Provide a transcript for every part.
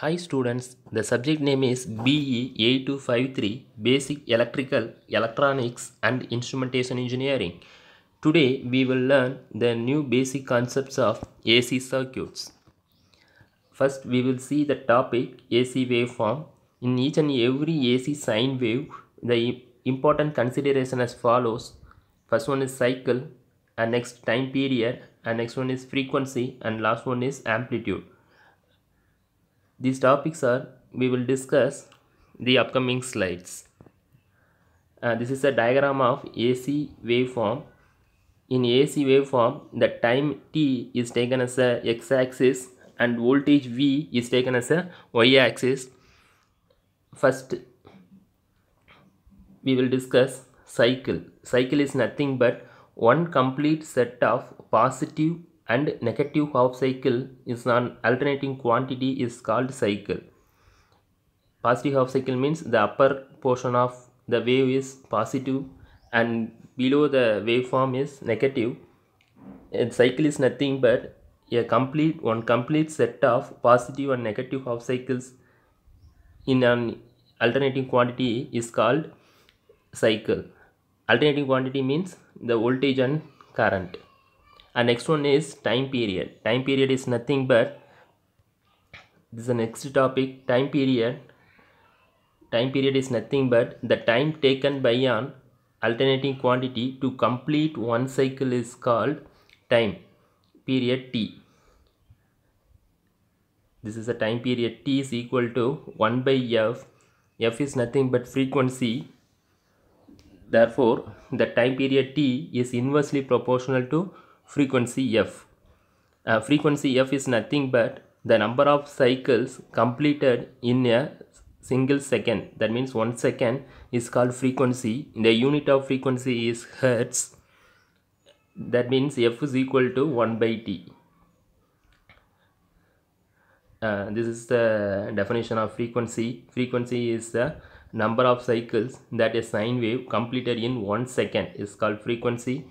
Hi students, the subject name is BE 8253 Basic Electrical, Electronics and Instrumentation Engineering. Today we will learn the new basic concepts of AC circuits. First we will see the topic AC waveform. In each and every AC sine wave, the important consideration as follows. First one is cycle, and next time period, and next one is frequency, and last one is amplitude. These topics are we will discuss the upcoming slides. This is a diagram of AC waveform. In AC waveform, the time t is taken as a x-axis and voltage V is taken as a y-axis. First, we will discuss cycle. Cycle is nothing but one complete set of positive and negative half cycle is an alternating quantity is called cycle. Positive half cycle means the upper portion of the wave is positive and below the waveform is negative. A cycle is nothing but one complete set of positive and negative half cycles in an alternating quantity is called cycle. Alternating quantity means the voltage and current. And next one is time period. Time period is nothing but this is the next topic. Time period is nothing but the time taken by an alternating quantity to complete one cycle is called time period t. This is a time period t is equal to 1 by f. F is nothing but frequency. Therefore, the time period t is inversely proportional to frequency f. Frequency f is nothing but the number of cycles completed in a single second. That means 1 second is called frequency. The unit of frequency is hertz. That means f is equal to 1 by t. This is the definition of frequency. Frequency is the number of cycles that a sine wave completed in 1 second is called frequency.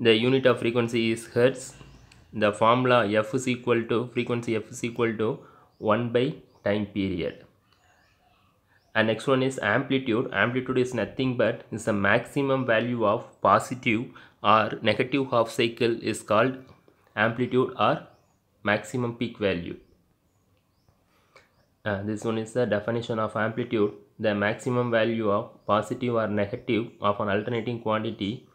The unit of frequency is hertz. The formula f is equal to frequency f is equal to 1 by time period. And next one is amplitude. Amplitude is nothing but is the maximum value of positive or negative half cycle is called amplitude or maximum peak value. This one is the definition of amplitude. The maximum value of positive or negative of an alternating quantity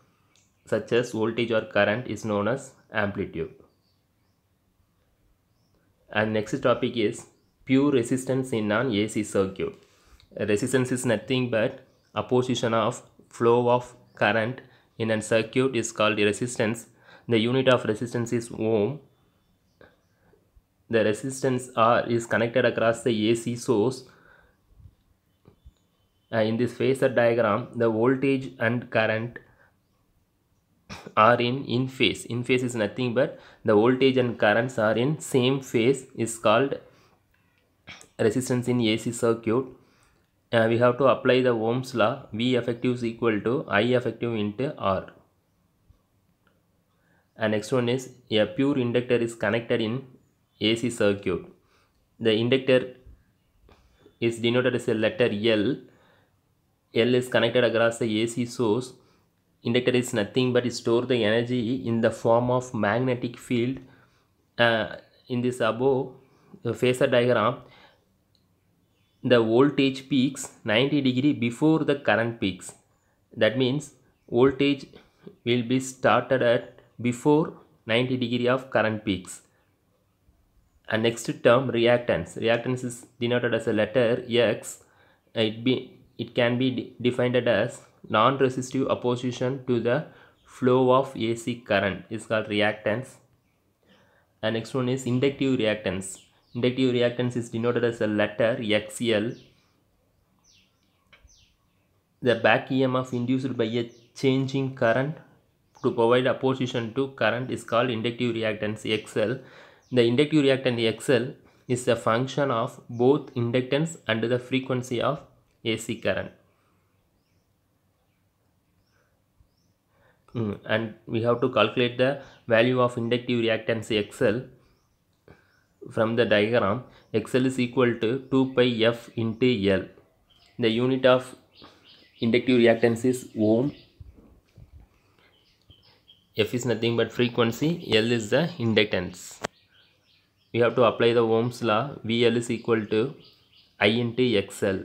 such as voltage or current is known as amplitude. And next topic is pure resistance in an AC circuit. Resistance is nothing but opposition of flow of current in a circuit is called resistance. The unit of resistance is ohm. The resistance R is connected across the AC source. In this phasor diagram, the voltage and current are in phase. In phase is nothing but the voltage and currents are in same phase is called resistance in AC circuit. We have to apply the Ohm's law. V effective is equal to I effective into R. And next one is a pure inductor is connected in AC circuit. The inductor is denoted as a letter L. L is connected across the AC source. Inductor is nothing but store the energy in the form of magnetic field. In this above phasor diagram, the voltage peaks 90 degree before the current peaks. That means voltage will be started at before 90 degree of current peaks. And next term reactance. Reactance is denoted as a letter X. It can be defined as non-resistive opposition to the flow of AC current is called reactance. And next one is inductive reactance. Inductive reactance is denoted as a letter XL. The back EMF induced by a changing current to provide opposition to current is called inductive reactance XL. The inductive reactance XL is a function of both inductance and the frequency of AC current. And we have to calculate the value of inductive reactance XL. from the diagram, XL is equal to 2 pi F into L. The unit of inductive reactance is ohm. F is nothing but frequency, L is the inductance. We have to apply the Ohm's law. VL is equal to I into XL.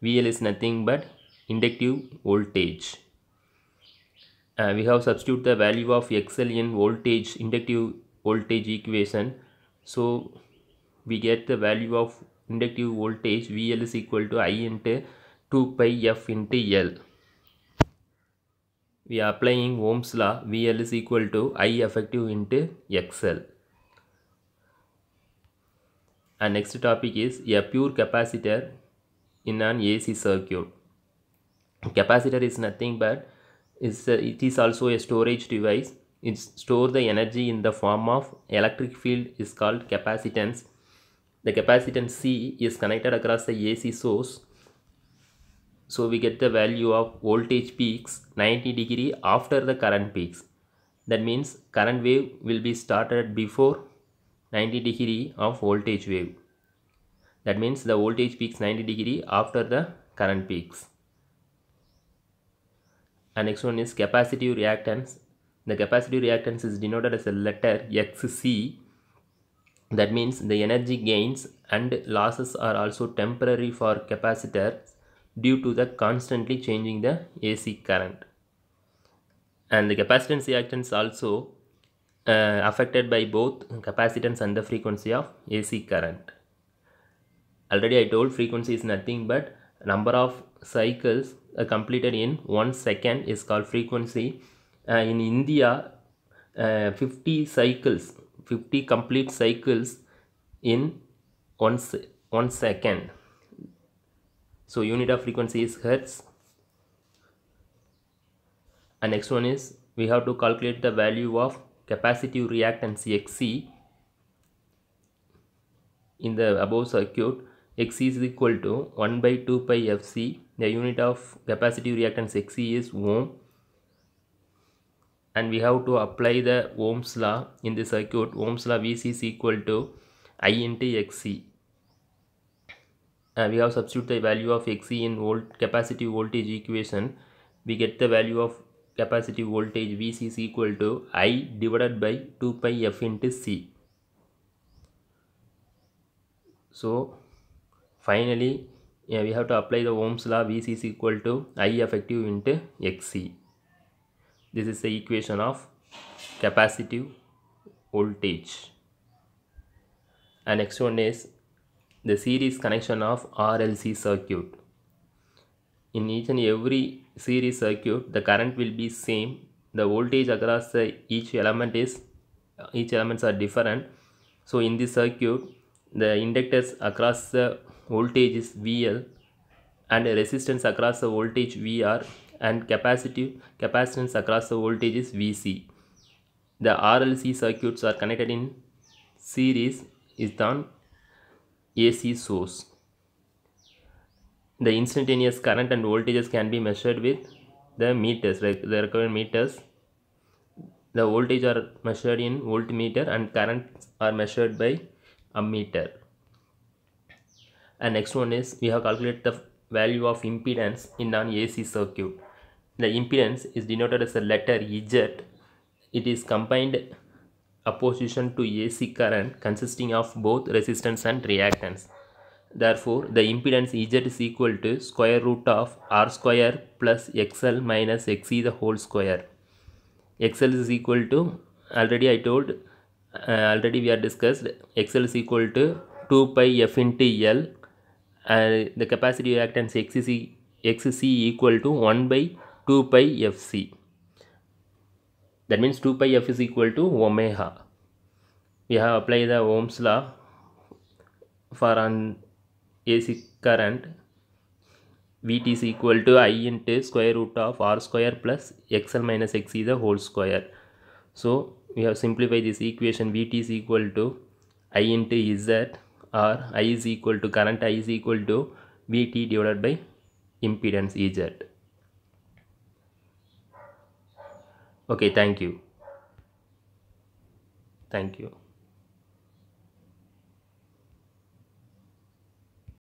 VL is nothing but inductive voltage. We have substitute the value of XL in voltage, inductive voltage equation. So we get the value of inductive voltage VL is equal to I into 2 pi F into L. We are applying Ohm's law. VL is equal to I effective into XL. And next topic is a pure capacitor in an AC circuit. Capacitor is nothing but it is also a storage device. It stores the energy in the form of electric field is called capacitance. The capacitance C is connected across the AC source. So we get the value of voltage peaks 90 degree after the current peaks. That means current wave will be started before 90 degree of voltage wave. That means the voltage peaks 90 degree after the current peaks. And next one is capacitive reactance. The capacitive reactance is denoted as a letter XC. That means the energy gains and losses are also temporary for capacitor due to the constantly changing the AC current. And the capacitance reactance also affected by both capacitance and the frequency of AC current. Already I told frequency is nothing but number of cycles completed in 1 second is called frequency. In India, 50 cycles, 50 complete cycles in 1 second. So unit of frequency is hertz. And next one is we have to calculate the value of capacitive reactance Xc in the above circuit. Xc is equal to 1 by 2 pi Fc. The unit of capacitive reactance Xc is ohm. And we have to apply the Ohm's law in the circuit. Ohm's law Vc is equal to I into Xc. We have substitute the value of Xc in capacitive voltage equation. We get the value of capacitive voltage Vc is equal to I divided by 2 pi F into C. So finally we have to apply the Ohm's law. Vc is equal to I effective into Xc. This is the equation of capacitive voltage. And next one is the series connection of RLC circuit. In each and every series circuit, the current will be same. The voltage across each elements are different. So in this circuit, the inductors across the voltage is VL and resistance across the voltage VR, and capacitance across the voltage is VC. The RLC circuits are connected in series is on AC source. The instantaneous current and voltages can be measured with the meters, like the required meters. The voltage are measured in voltmeter and currents are measured by ammeter. And next one is we have calculated the value of impedance in an AC circuit. The impedance is denoted as a letter Z. It is combined opposition to AC current consisting of both resistance and reactance. Therefore, the impedance Z is equal to square root of R square plus XL minus XC the whole square. XL is equal to, already I told, already we are discussed, XL is equal to 2 pi F into L, and the capacity reactance XC equal to 1 by 2 pi Fc. That means 2 pi F is equal to omega. We have applied the Ohm's law for an AC current. Vt is equal to I into square root of R square plus XL minus XC the whole square. So we have simplified this equation. Vt is equal to I into Z, or I is equal to current I is equal to Vt divided by impedance Z. Okay, thank you.